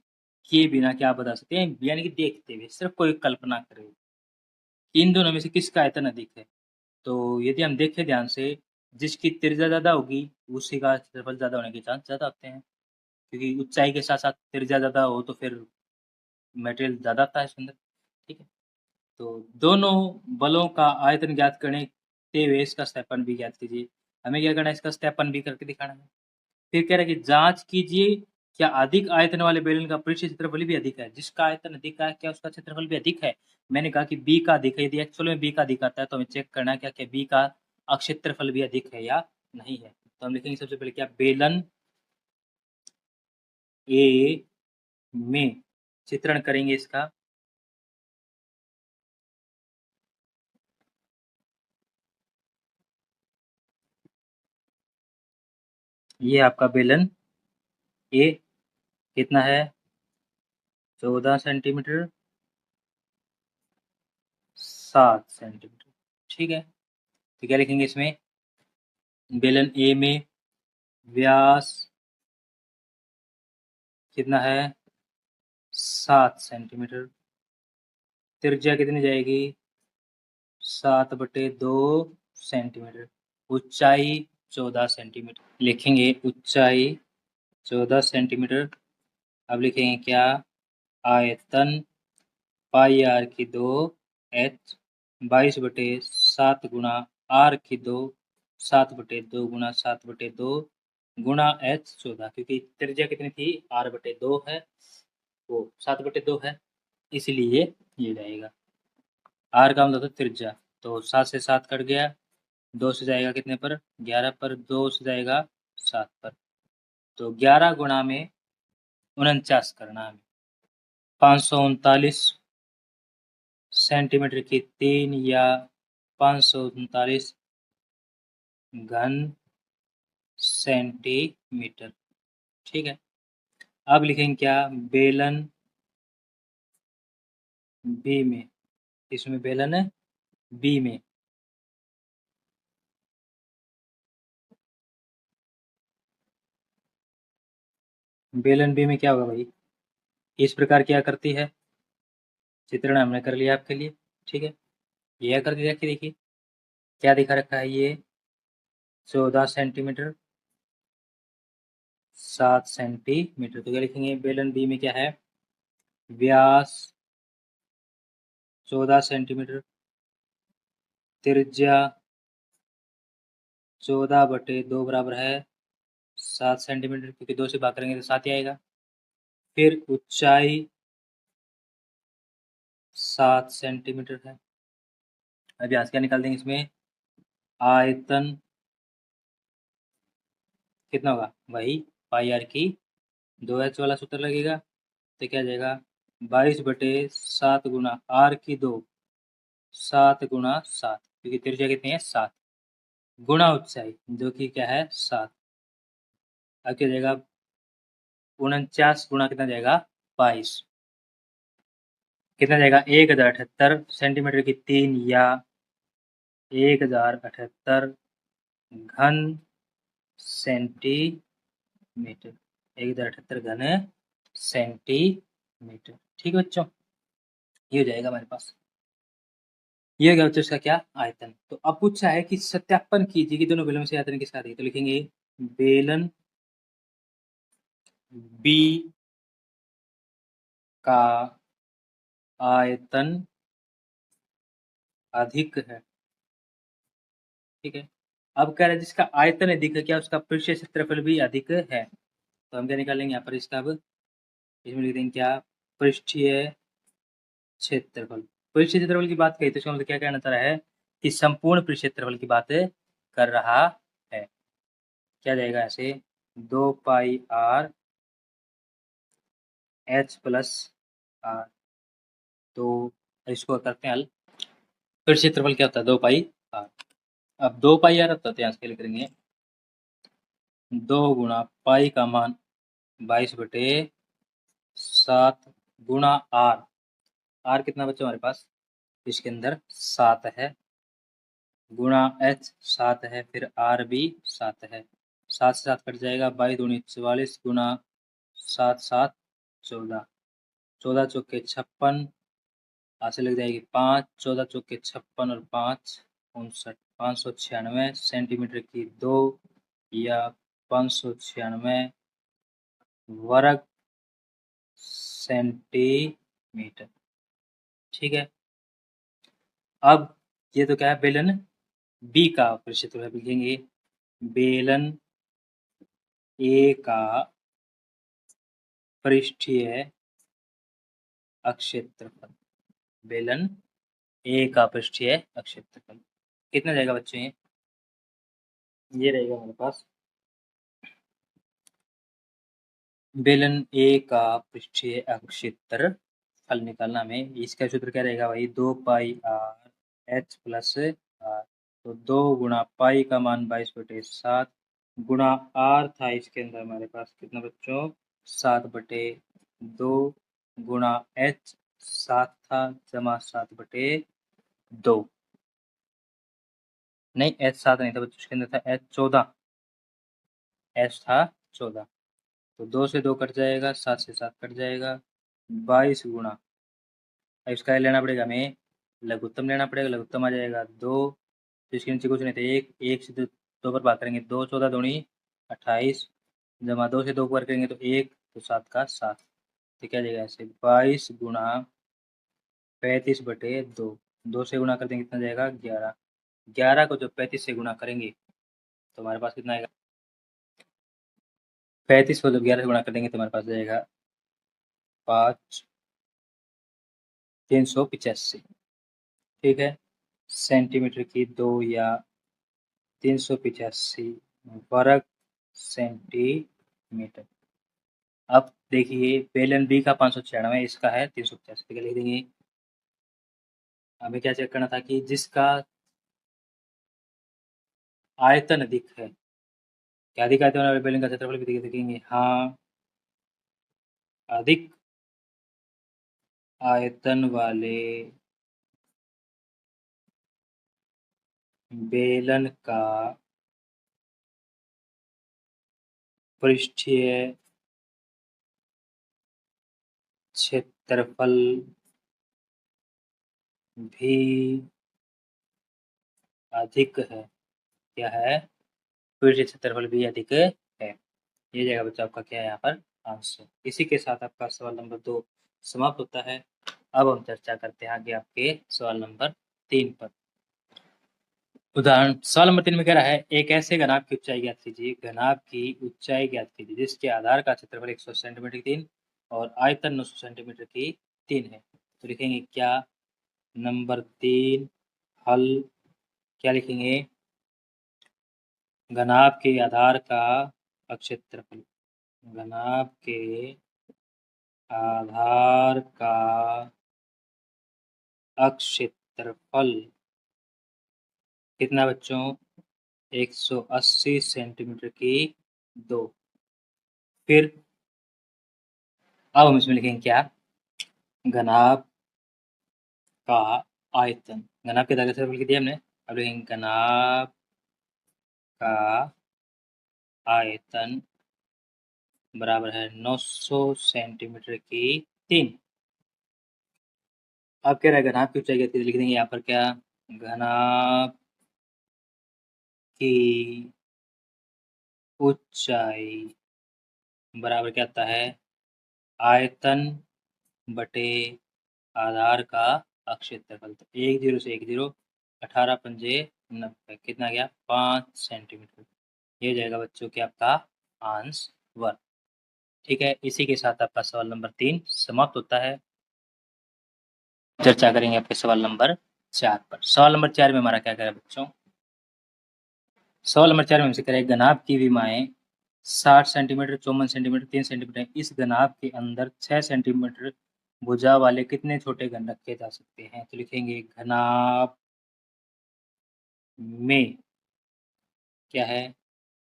किए बिना क्या बता सकते हैं, यानी कि देखते हुए सिर्फ कोई कल्पना करे इन दोनों में से किसका आयतन अधिक है। तो यदि हम देखें ध्यान से, जिसकी त्रिज्या ज़्यादा होगी उसी का क्षेत्रफल ज़्यादा होने के चांस ज़्यादा होते हैं, क्योंकि ऊंचाई के साथ साथ त्रिज्या ज़्यादा हो तो फिर मटेरियल ज़्यादा आता है इसके अंदर, ठीक है। तो दोनों बलों का आयतन ज्ञात करते हुए इसका स्थापन भी ज्ञात कीजिए। हमें क्या करना है, इसका स्थापन भी करके दिखाना है। फिर कह रहा है कि जांच कीजिए क्या अधिक आयतन वाले बेलन का पृष्ठीय क्षेत्रफल भी अधिक है, जिसका आयतन अधिक है क्या उसका क्षेत्रफल भी अधिक है। मैंने कहा कि बी का अधिक है, यदि एक्चुअल में बी का अधिक आता है तो हमें चेक करना है क्या क्या बी का क्षेत्रफल भी अधिक है या नहीं है। तो हम लिखेंगे सबसे पहले क्या, बेलन ए में चित्रण करेंगे इसका, ये आपका बेलन ए कितना है 14 सेंटीमीटर 7 सेंटीमीटर, ठीक है। तो क्या लिखेंगे इसमें, बेलन ए में व्यास कितना है 7 सेंटीमीटर, त्रिज्या कितनी जाएगी 7/2 सेंटीमीटर, ऊंचाई 14 सेंटीमीटर, लिखेंगे ऊंचाई 14 सेंटीमीटर। अब लिखेंगे क्या, आयतन पाई आर की 2 एच 22/7 गुणा आर की 2 7/2 गुणा 7/2 गुणा एच 14, क्योंकि त्रिज्या कितनी थी r/2 है, वो 7/2 है, इसलिए ये जाएगा। आर का मतलब था त्रिज्या, तो 7 से 7 कट गया, 2 से जाएगा कितने पर 11 पर, 2 से जाएगा 7 पर, तो 11 गुणा में 49 करना है, 539 सेंटीमीटर की 3 या 539 घन सेंटीमीटर, ठीक है। अब लिखेंगे क्या, बेलन बी में, इसमें बेलन है बी में, बेलन बी में क्या होगा भाई, इस प्रकार क्या करती है, चित्रण हमने कर लिया आपके लिए, ठीक है। यह कर दिया कि देखिए क्या दिखा रखा है, ये 14 सेंटीमीटर 7 सेंटीमीटर, तो क्या लिखेंगे बेलन बी में क्या है, व्यास 14 सेंटीमीटर, त्रिज्या 14/2 बराबर है 7 सेंटीमीटर, क्योंकि 2 से भाग करेंगे तो 7 ही आएगा। फिर ऊंचाई 7 सेंटीमीटर है। अब यहाँ से क्या निकाल देंगे इसमें, आयतन कितना होगा, वही पाई आर की 2h वाला सूत्र लगेगा, तो क्या जाएगा 22/7 गुणा आर की 2 7 गुणा 7, क्योंकि त्रिज्या कितनी है 7, गुणा ऊंचाई जो कि क्या है 7, अब क्या जाएगा 49 गुणा कितना जाएगा 22, कितना जाएगा 1078 सेंटीमीटर की 3 या 1078 घन सेंटीमीटर, 1078 घन सेंटीमीटर, ठीक है बच्चों, ये हो जाएगा हमारे पास। ये हो गया बच्चों इसका क्या आयतन। तो अब पूछा है कि सत्यापन कीजिए कि दोनों बेलन में से आयतन किसका अधिक है। तो लिखेंगे बेलन बी का आयतन अधिक है। ठीक है, अब कह रहा है जिसका आयतन अधिक है क्या उसका पृष्ठीय क्षेत्रफल भी अधिक है। तो हम क्या निकालेंगे यहाँ पर इसका, अब इसमें लिख देंगे क्या पृष्ठीय क्षेत्रफल। पृष्ठीय क्षेत्रफल की बात कही तो इसका मतलब क्या कहना चाह रहा है कि संपूर्ण पृष्ठीय क्षेत्रफल की बात कर रहा है। क्या जाएगा ऐसे 2 पाई r h प्लस r। तो इसको करते हैं हल। पृष्ठीय क्षेत्रफल क्या होता है 2 पाई r। अब 2 पाई r होता है तो यहाँ से क्या लिख देंगे 2 गुणा पाई का मान 22/7 गुणा r। r कितना बच्चा हमारे पास इसके अंदर 7 है, गुणा h 7 है, फिर r भी 7 है। 7 से 7 कट जाएगा, 22×44 गुणा 7 7 14, 14 चौके 56, ऐसे लग जाएगी 5, 14 चौके 56 और 5 59, 596 सेंटीमीटर की 2 या 596 वर्ग सेंटीमीटर। ठीक है, अब ये तो क्या है बेलन बी का क्षेत्रफल लिखेंगे। बेलन ए का पृष्ठीय क्षेत्रफल, बेलन ए का पृष्ठीय क्षेत्रफल कितना जाएगा बच्चों ये रहेगा हमारे पास बेलन ए का पृष्ठीय क्षेत्रफल निकालना हमें। इसका सूत्र क्या रहेगा भाई 2 पाई r h प्लस r। तो 2 गुणा पाई का मान 22/7 गुणा r था इसके अंदर हमारे पास कितना बच्चों 7/2 गुणा h 7 था जमा 7/2। नहीं h 7 नहीं था बच्चों, इसके अंदर था h 14, h था 14। तो 2 से 2 कट जाएगा, 7 से 7 कट जाएगा, 22 गुणा, अब इसका लेना पड़ेगा हमें लघुत्तम लेना पड़ेगा, लघुत्तम आ जाएगा 2। तो इसके नीचे कुछ नहीं था, एक, एक से 2 पर भाग करेंगे 2 14 दूनी 28 जमा 2 से 2 पर करेंगे तो 1, तो 7 का 7। तो क्या जाएगा ऐसे 22 गुणा 35/2, 2 से गुणा कर देंगे कितना जाएगा 11। 11 को जब 35 से गुणा करेंगे तो हमारे पास कितना आएगा 35 को जब 11 से गुणा कर देंगे तो हमारे पास जाएगा 5 385। ठीक है, सेंटीमीटर की 2 या 385 वर्ग सेंटीमीटर। अब देखिए बेलन बी का 596, इसका है 385, लिख देंगे। हमें क्या चेक करना था कि जिसका आयतन अधिक है, क्या अधिक आयतन वाले बेलन का क्षेत्रफल भी देखेंगे। हाँ, अधिक आयतन वाले बेलन का पृष्ठीय क्षेत्रफल भी अधिक है। क्या है पृष्ठीय क्षेत्रफल भी अधिक है। ये जाएगा बच्चा आपका क्या है यहाँ पर आंसर। इसी के साथ आपका सवाल नंबर 2 समाप्त होता है। अब हम चर्चा करते हैं आगे आपके सवाल नंबर 3 पर। उदाहरण सवाल नंबर 3 में कह रहा है एक ऐसे घनाभ की ऊंचाई ज्ञात कीजिए, घनाभ की ऊंचाई ज्ञात कीजिए जिसके आधार का क्षेत्रफल 100 सेंटीमीटर की 3 और आयतन 900 सेंटीमीटर की 3 है। तो लिखेंगे क्या नंबर 3 हल। क्या लिखेंगे घनाभ के आधार का क्षेत्रफल, घनाभ के आधार का क्षेत्रफल कितना बच्चों 180 सेंटीमीटर की 2। फिर अब हम इसमें लिखेंगे क्या घनाभ का आयतन, घनाभ के आधार का क्षेत्रफल दिया हमने। अब लिखेंगे घनाभ का आयतन बराबर है 900 सेंटीमीटर की 3। अब कह रहा है घनाभ की ऊंचाई कितनी लिख देंगे यहाँ पर क्या घनाभ की ऊंचाई बराबर क्या आता है? आयतन बटे आधार का क्षेत्रफल। तो 10 से 10, 18 पंजे 90, कितना गया? 5 सेंटीमीटर। ये हो जाएगा बच्चों की आपका आंसर। ठीक है, इसी के साथ आपका सवाल नंबर 3 समाप्त होता है। चर्चा करेंगे आपके सवाल नंबर 4 पर। सवाल नंबर 4 में हमारा क्या कह रहा है बच्चों? सवाल नंबर 4 में हमसे कह रहा है घनाभ की विमाएं 60 सेंटीमीटर, 54 सेंटीमीटर, 3 सेंटीमीटर। इस घनाभ के अंदर 6 सेंटीमीटर भुजा वाले कितने छोटे घन रखे जा सकते हैं? तो लिखेंगे घनाभ में क्या है?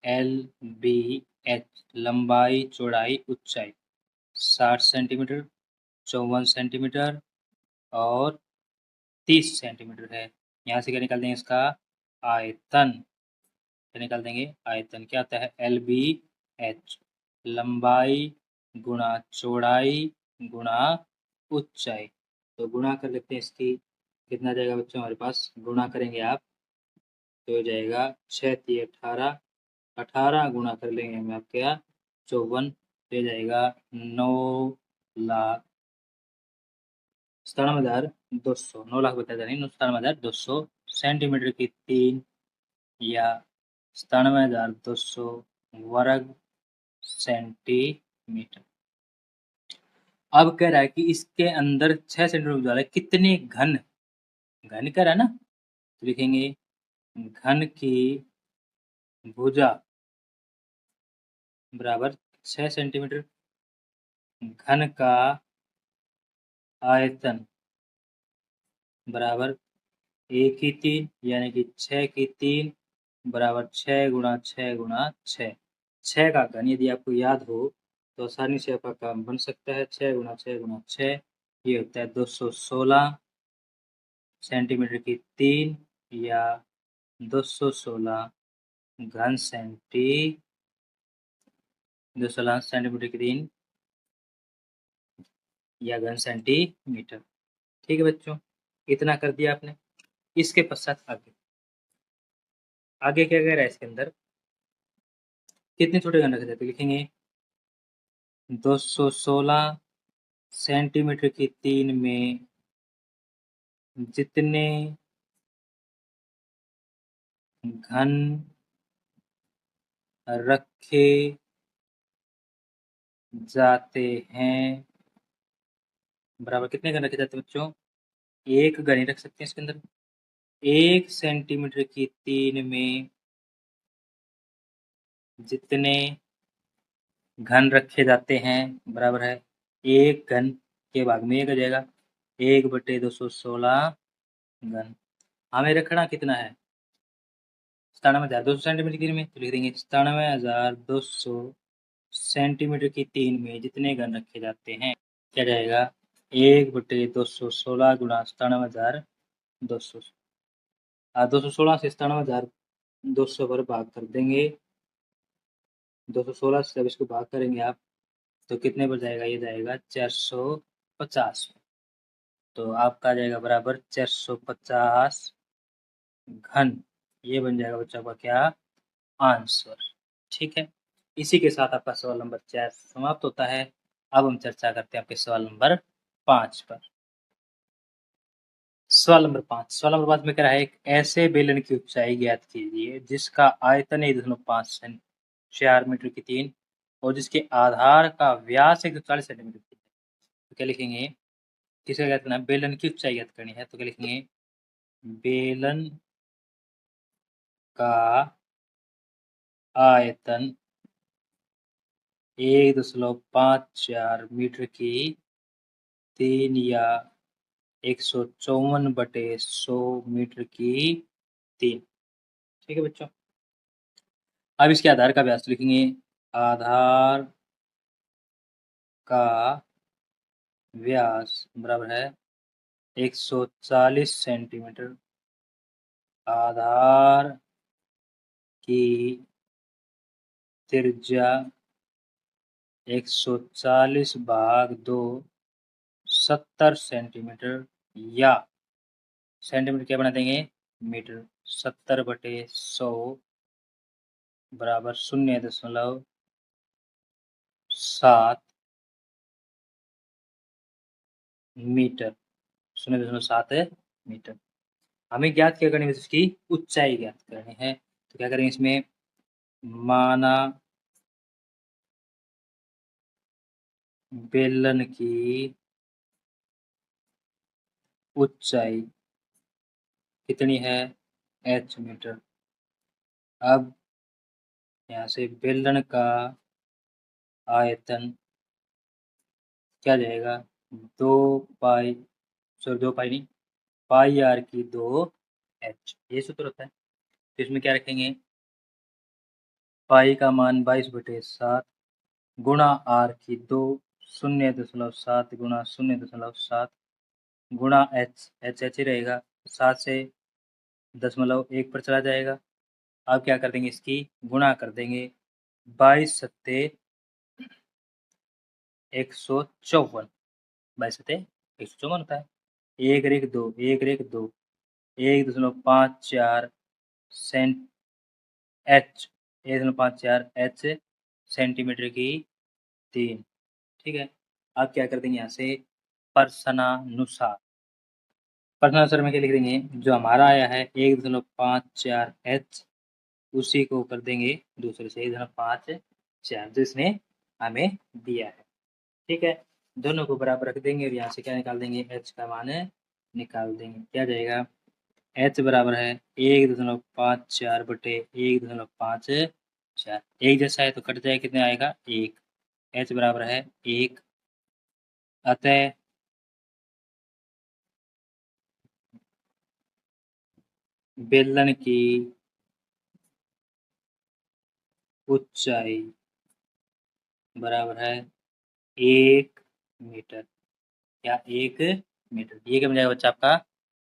एल बी एच लंबाई, चौड़ाई, ऊंचाई 60 सेंटीमीटर, 54 सेंटीमीटर और 30 सेंटीमीटर है। यहाँ से क्या निकाल देंगे? इसका आयतन। क्या निकाल देंगे? आयतन। क्या आता है? एल बी एच लंबाई गुणा चौड़ाई गुणा ऊंचाई। तो गुणा कर लेते हैं इसकी। कितना जाएगा बच्चों हमारे पास? गुणा करेंगे आप तो हो जाएगा 6 3 18, 18 गुणा कर लेंगे हम आपके यहाँ 54, तो जाएगा 9,97,200। 9 लाख बता नहीं, 97,200 सेंटीमीटर की 3 या 97,200 वर्ग सेंटीमीटर। अब कह रहा है कि इसके अंदर 6 सेंटीमीटर वाले कितने घन, घन कह रहा है ना, तो लिखेंगे घन की भुजा बराबर 6 सेंटीमीटर, घन का आयतन बराबर 1 की 3 यानी कि 6 की 3 बराबर 6 गुणा 6 गुणा 6। 6 का घन यदि आपको याद हो तो आसानी से आपका काम बन सकता है। 6 गुणा 6 गुणा 6 ये होता है 216 सेंटीमीटर की 3 या 216 घन 216 सेंटीमीटर की 3 या घन सेंटीमीटर। ठीक है बच्चों, इतना कर दिया आपने। इसके पश्चात आगे आगे क्या कह रहा है? इसके अंदर कितने छोटे घन रखे जाते? लिखेंगे 216 सेंटीमीटर की 3 में जितने घन रखे जाते हैं बराबर कितने घन रखे जाते हैं बच्चों? एक घन ही रख सकते हैं इसके अंदर। 1 सेंटीमीटर की 3 में जितने घन रखे जाते हैं बराबर है एक घन के भाग में एक आ जाएगा 1/216 घन। हमें रखना कितना है? 97,200 सेंटीमीटर की 3 में, तो लिख देंगे 97,200 सेंटीमीटर की 3 में जितने घन रखे जाते हैं क्या जाएगा? 1/216 गुणा 97,200। 216 से 97,200 पर भाग कर देंगे। 216 से जब इसको भाग करेंगे आप तो कितने पर जाएगा? ये जाएगा 450। तो आपका आ जाएगा बराबर 450 घन। ये बन जाएगा बच्चों का क्या? आंसर। ठीक है, इसी के साथ आपका सवाल नंबर 4 समाप्त होता है। अब हम चर्चा करते हैं आपके सवाल नंबर 5 पर। सवाल नंबर 5। सवाल नंबर 5 में कह रहा है एक ऐसे बेलन की ऊंचाई ज्ञात कीजिए जिसका आयतन 1.5 4 मीटर की 3 और जिसके आधार का व्यास 140 सेंटीमीटर की। तो क्या लिखेंगे? किसका ज्ञात करना है? बेलन की ऊंचाई ज्ञात करनी है। तो क्या लिखेंगे? बेलन का आयतन 1.54 मीटर की 3 या 154/100 मीटर की 3। ठीक है बच्चों, अब इसके आधार का व्यास लिखेंगे। आधार का व्यास बराबर है 140 सेंटीमीटर। आधार की त्रिज्या 140/2 70 सेंटीमीटर या सेंटीमीटर क्या बना देंगे? मीटर 70/100 बराबर 0.7 मीटर, 0.7 मीटर। हमें ज्ञात क्या करनी है, इसकी ऊंचाई ज्ञात करनी है। तो क्या करेंगे इसमें, माना बेलन की ऊंचाई कितनी है, h मीटर। अब यहाँ से बेलन का आयतन क्या जाएगा, 2 पाई, सॉरी 2 पाई नहीं, पाई आर की 2h, ये सूत्र होता है। तो इसमें क्या रखेंगे, पाई का मान 22/7 गुणा आर की 2, 0.7 गुणा 0.7 गुणा एच ही रहेगा, 7 से 0.1 पर चला जाएगा। अब क्या कर देंगे, इसकी गुणा कर देंगे, 22 सत्ते 154, 22 सत्ते 154 होता है। 1 1 2 1.54 सेंट एच 1.54 एच सेंटीमीटर की 3, ठीक है। अब क्या कर देंगे यहाँ से, प्रश्नानुसार, प्रश्नानुसार में क्या लिख देंगे, जो हमारा आया है 1.54 एच, उसी को कर देंगे दूसरे से 1.54 जो इसने हमें दिया है, ठीक है। दोनों को बराबर रख देंगे और यहाँ से क्या निकाल देंगे, एच का मान निकाल देंगे। क्या जाएगा, एच बराबर है 1.54/1.54, एक जैसा है तो कट जाए, कितने आएगा 1। एच बराबर है 1, अतः बेलन की ऊंचाई बराबर है 1 मीटर, या 1 मीटर। ये क्या बन जाएगा बच्चा, आपका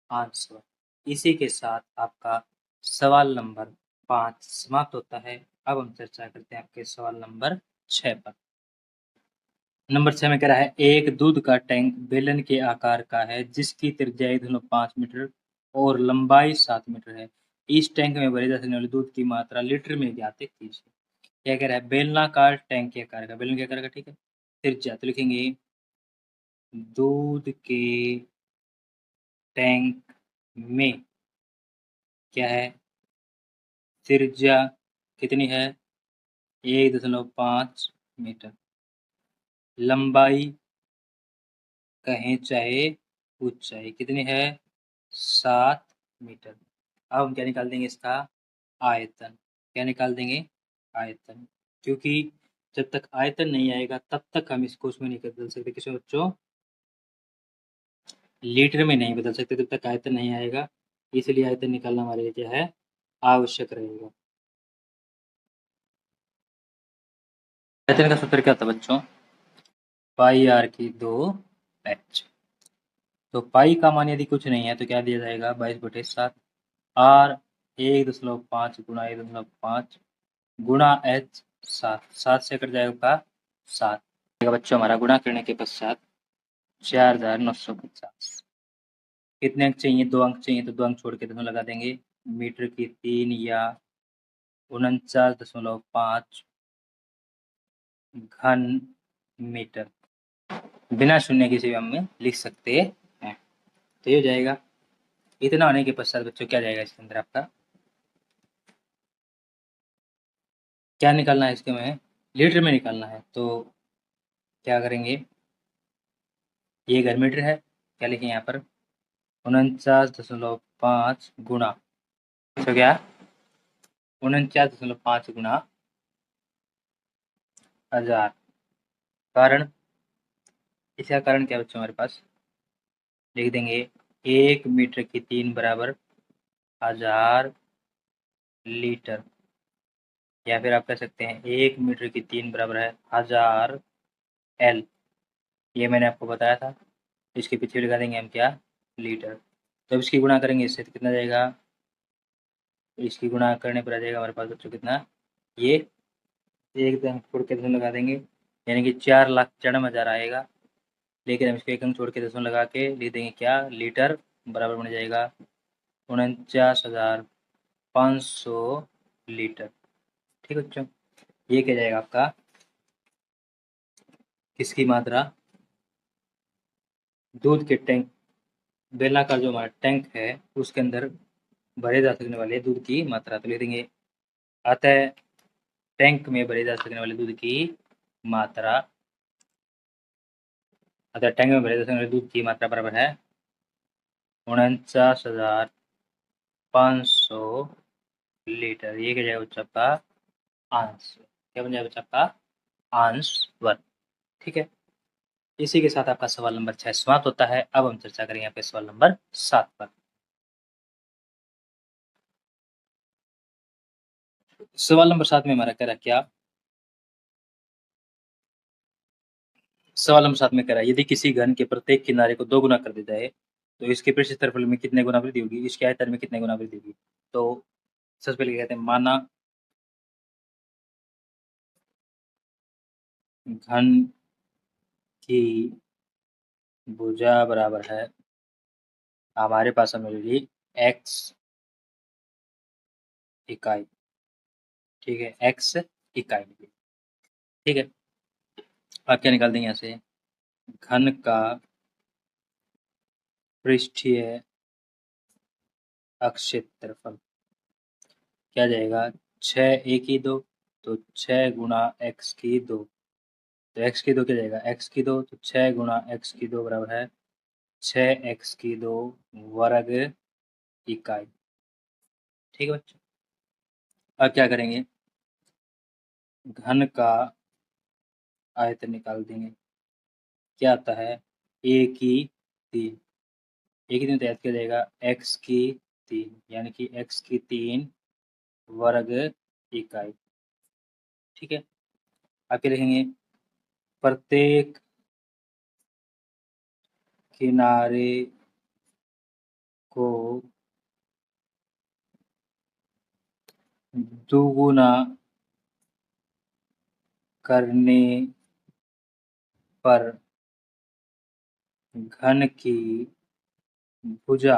आंसर। इसी के साथ आपका सवाल नंबर 5 समाप्त होता है। अब हम चर्चा करते हैं आपके सवाल नंबर 6 पर। नंबर 6 में कह रहा है, एक दूध का टैंक बेलन के आकार का है जिसकी त्रिज्या 1.5 मीटर और लंबाई 7 मीटर है। इस टैंक में भरे जा सकने वाले दूध की मात्रा लीटर में ज्ञात कीजिए। क्या कह रहा है, बेलनाकार टैंक के आकार का, बेलन के आकार का, ठीक है। त्रिज्या तो लिखेंगे, दूध के टैंक में क्या है, त्रिज्या कितनी है, 1.5 मीटर, लंबाई कहें चाहे ऊंचाई कितनी है, 7 मीटर। अब हम क्या निकाल देंगे, इसका आयतन। क्या निकाल देंगे, आयतन, क्योंकि जब तक आयतन नहीं आएगा तब तक हम इसको उसमें नहीं बदल सकते, किसी बच्चों लीटर में नहीं बदल सकते जब तक आयतन नहीं आएगा, इसलिए आयतन निकालना हमारे लिए क्या है, आवश्यक रहेगा। आयतन का सूत्र क्या होता है बच्चों, पाई आर की 2h। तो पाई का मान यदि कुछ नहीं है तो क्या दिया जाएगा, 22/7, आर 1.5 गुणा 1.5 गुणा एच 7, 7 से कट जाएगा 7, बच्चों हमारा गुणा करने के पश्चात 4950। कितने अंक चाहिए, 2 अंक चाहिए, तो 2 अंक छोड़ के दशमलव लगा देंगे। मीटर की 3 या 49.5 घन मीटर, बिना शून्य किसी भी हम लिख सकते हैं। तो ये हो जाएगा। इतना होने के पश्चात बच्चों क्या जाएगा इसके अंदर, आपका क्या निकालना है, इसके में लीटर में निकालना है। तो क्या करेंगे, ये घर मीटर है, क्या लिखें यहाँ पर, 49.5 गुणा, तो क्या 49.5 गुणा 1000। कारण, इसका कारण क्या बच्चों हमारे पास, लिख देंगे 1 मीटर की 3 बराबर 1000 लीटर, या फिर आप कह सकते हैं 1 मीटर की 3 बराबर है 1000 एल। ये मैंने आपको बताया था। इसके पीछे लगा देंगे हम क्या, लीटर। तो इसकी गुणा करेंगे इससे तो कितना जाएगा, इसकी गुणा करने पर आ जाएगा हमारे पास बच्चों कितना, ये एक अंक छोड़ के दशमलव लगा देंगे, यानी कि 4,94,000 आएगा। लेकिन हम इसको एक अंक छोड़ के दशमलव लगा के लिख देंगे क्या, लीटर, बराबर बन जाएगा 49,500 लीटर। ठीक है बच्चों, ये क्या जाएगा आपका, किसकी मात्रा, दूध के टैंक, बेलनाकार जो हमारा टैंक है उसके अंदर भरे जा सकने वाले दूध की मात्रा। तो लिख देंगे, अतः टैंक में भरे जा सकने वाले दूध की मात्रा, अतः टैंक में भरे जा सकने वाले दूध की मात्रा बराबर है 49,500 लीटर। ये क्या जाएगा बच्चा आपका, अंश। क्या बन जाएगा बच्चा आपका, अंश वर्ग। ठीक है, इसी के साथ आपका सवाल नंबर 6 समाप्त होता है। अब हम चर्चा करेंगे आपके सवाल नंबर 7 पर। सवाल नंबर 7 में हमारा कह रहा क्या, सवाल नंबर 7 में कह रहा है, यदि किसी घन के प्रत्येक किनारे को 2 गुना कर दिया जाए तो इसके पृष्ठ क्षेत्रफल में कितने गुना वृद्धि होगी, इसके आयतन में कितने गुना वृद्धि होगी। तो सबसे पहले कहते हैं, माना घन की भुजा बराबर है, हमारे पास हमें मिलेगी x इकाई। ठीक है, x इकाई। ठीक है, आप क्या निकाल देंगे यहाँ से, घन का पृष्ठीय क्षेत्रफल क्या जाएगा, 6 1 की 2, तो 6 गुणा x की 2, तो x की 2 क्या जाएगा, x की 2, तो 6 गुणा x की 2 बराबर है 6x की 2 वर्ग इकाई। ठीक है बच्चों, अब क्या करेंगे, घन का आयतन निकाल देंगे। क्या आता है, a की 3, a की 3 तो याद किया जाएगा x की 3, यानी कि x की 3 वर्ग इकाई। ठीक है, आप क्या लिखेंगे, प्रत्येक किनारे को दुगुना करने पर घन की भुजा,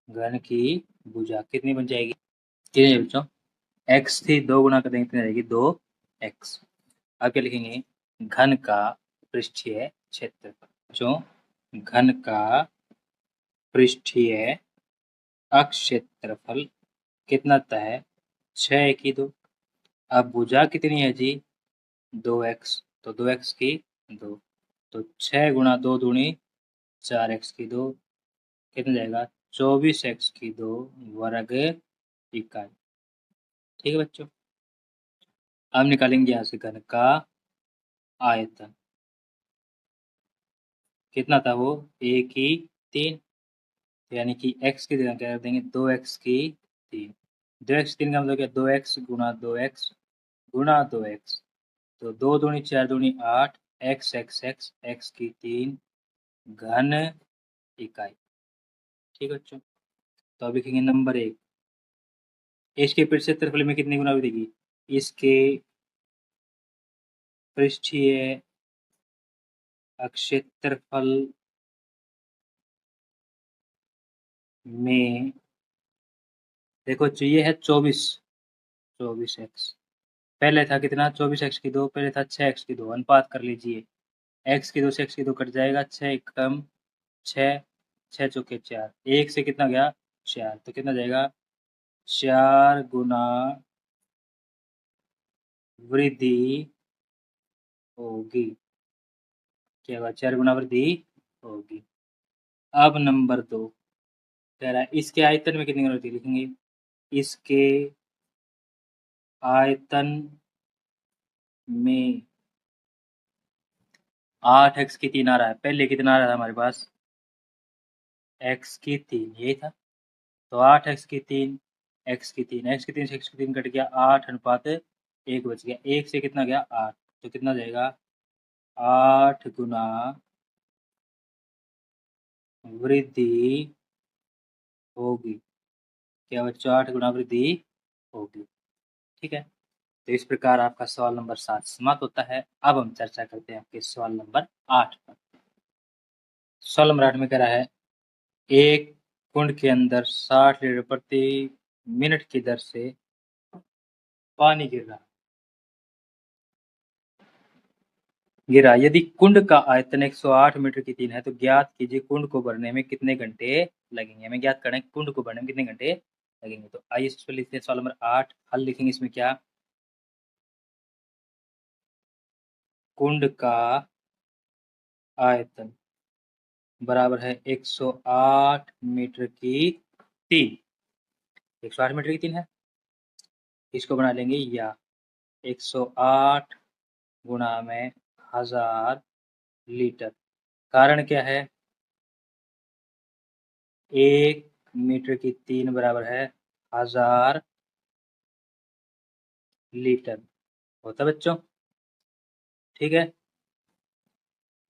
घन की भुजा कितनी बन जाएगी, कितनी बच्चों, x थी, 2 गुना कर देंगे कितनी रहेगी, 2x। अब क्या लिखेंगे, घन का पृष्ठीय क्षेत्रफल, जो घन का पृष्ठीय क्षेत्रफल कितना आता है, 6 1 की 2। अब भुजा कितनी है जी, 2x, तो 2x की 2, तो 6 गुणा 2 दूनी 4x की 2, कितना जाएगा, 24x की 2 वर्ग इकाई। ठीक है बच्चों, अब निकालेंगे यहाँ से घन का आयतन, कितना था वो, a की 3, यानी कि x की जगह क्या कर देंगे, 2x की 3, 2x 3 का मतलब क्या, 2x गुणा 2x गुणा 2x, तो 2 दूनी 4 दूनी 8, x x x x की 3 घन इकाई। ठीक है बच्चों, तो अब लिखेंगे नंबर 1, इसके पृष्ठ क्षेत्रफल में कितनी गुना वृद्धि, इसके पृष्ठीय क्षेत्रफल में, देखो ये है 24x, पहले था कितना, 24x की 2, पहले था 6x की 2, अनुपात कर लीजिए, x की 2 से x की 2 कट जाएगा, 6 कम 6, 6 चौके 4, 1 से कितना गया 4, तो कितना जाएगा, 4 गुना वृद्धि होगी। क्या होगा, 4 गुना वृद्धि होगी। अब नंबर 2 कह रहा है, इसके आयतन में कितनी गुना वृद्धि, लिखेंगे इसके आयतन में 8x की 3 आ रहा है, पहले कितना आ रहा था हमारे पास, x की 3, यही था, तो 8x की 3, x की 3, x की 3 से x की 3 कट गया, 8 अनुपात 1 बच गया, 1 से कितना गया 8, तो कितना जाएगा, 8 गुना वृद्धि होगी। क्या बच्चों, 8 गुना वृद्धि होगी। ठीक है, तो इस प्रकार आपका सवाल नंबर 7 समाप्त होता है। अब हम चर्चा करते हैं आपके सवाल नंबर 8 पर। सवाल नंबर 8 में कह रहा है, एक कुंड के अंदर 60 लीटर प्रति मिनट की दर से पानी गिरा। यदि कुंड का आयतन 108 मीटर की 3 है तो ज्ञात कीजिए कुंड को भरने में कितने घंटे लगेंगे। हमें ज्ञात करना है कुंड को भरने में कितने घंटे लगेंगे। तो आइए इसको लिखते हैं। सवाल नंबर 8 हल लिखेंगे। इसमें क्या, कुंड का आयतन बराबर है 108 मीटर की 3। 108 मीटर की 3 है, इसको बना लेंगे या 108 गुणा में 1000 लीटर। कारण क्या है, 1 मीटर की 3 बराबर है 1000 लीटर होता है बच्चों। ठीक है,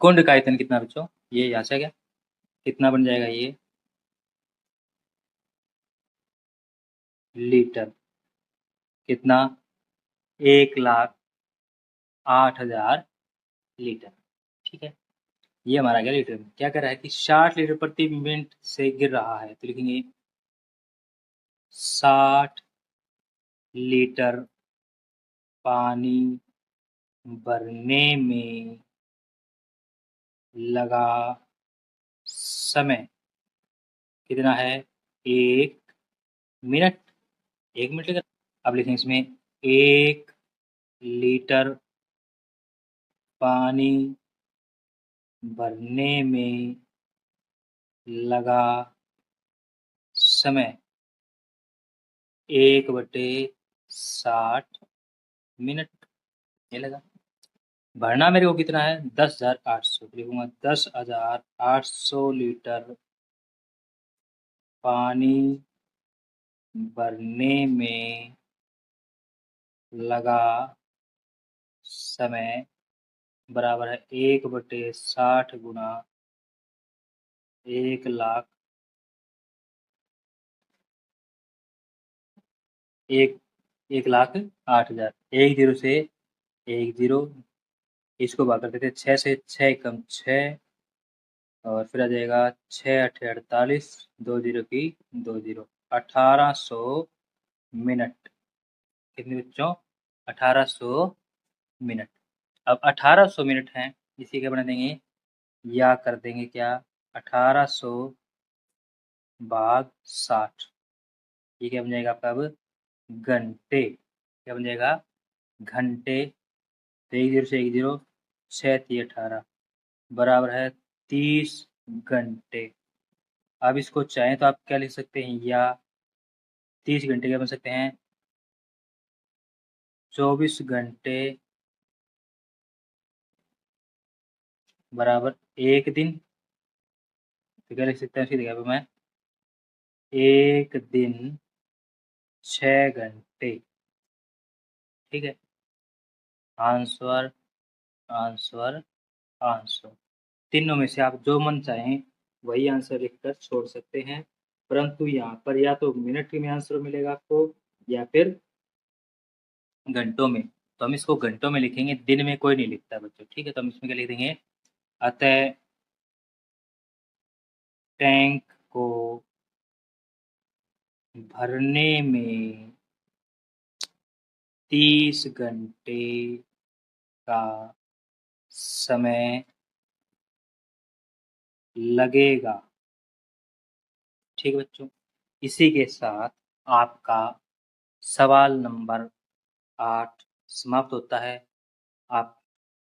कुंड का आयतन कितना बच्चों, ये यहाँ से आ गया, कितना बन जाएगा ये लीटर, कितना 1,08,000 लीटर। ठीक है, ये हमारा गया लीटर में। क्या कर रहा है कि 60 लीटर प्रति मिनट से गिर रहा है, तो लिखेंगे 60 लीटर पानी भरने में लगा समय कितना है, 1 मिनट। 1 मिनट लेकर अब लिखेंगे इसमें 1 लीटर पानी भरने में लगा समय 1/60 मिनट। ये लगा। भरना मेरे को कितना है 10,800, लिखूंगा 10,800 लीटर पानी भरने में लगा समय बराबर है 1/60 गुणा 1,00,000 1,08,000। 10 से 10 इसको भाग कर देते 6 से 6 कम 6 और फिर आ जाएगा 6 8 48 2 0 की 2 0 1800 मिनट। कितने बच्चों, 1800 मिनट। अब 1800 मिनट हैं, इसी क्या बना देंगे या कर देंगे क्या 1800 भाग 60। ये क्या बन जाएगा आपका अब घंटे। क्या बन जाएगा घंटे। तो 1 0 से 1 0 6 3 18 बराबर है 30 घंटे। अब इसको चाहें तो आप क्या लिख सकते हैं, या 30 घंटे क्या बन सकते हैं 24 घंटे बराबर 1 दिन। तो क्या लिख सकते हैं इसकी जगह पे मैं 1 दिन 6 घंटे। ठीक है, आंसर आंसर आंसर तीनों में से आप जो मन चाहें वही आंसर लिखकर छोड़ सकते हैं, परंतु यहाँ पर या तो मिनट में आंसर मिलेगा आपको या फिर घंटों में। तो हम इसको घंटों में लिखेंगे, दिन में कोई नहीं लिखता बच्चों। ठीक है, तो हम इसमें क्या लिख देंगे, अतः टैंक को भरने में 30 घंटे का समय लगेगा। ठीक है बच्चों, इसी के साथ आपका सवाल नंबर 8 समाप्त होता है। आप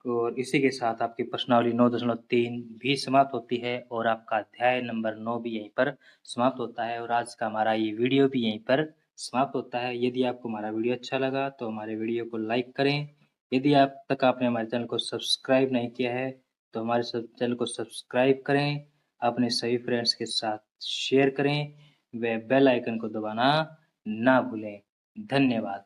और इसी के साथ आपकी प्रश्नावली 9.3 भी समाप्त होती है और आपका अध्याय नंबर 9 भी यहीं पर समाप्त होता है और आज का हमारा ये वीडियो भी यहीं पर समाप्त होता है। यदि आपको हमारा वीडियो अच्छा लगा तो हमारे वीडियो को लाइक करें। यदि आप तक आपने हमारे चैनल को सब्सक्राइब नहीं किया है तो हमारे चैनल को सब्सक्राइब करें, अपने सभी फ्रेंड्स के साथ शेयर करें, व बेल आइकन को दबाना ना भूलें। धन्यवाद।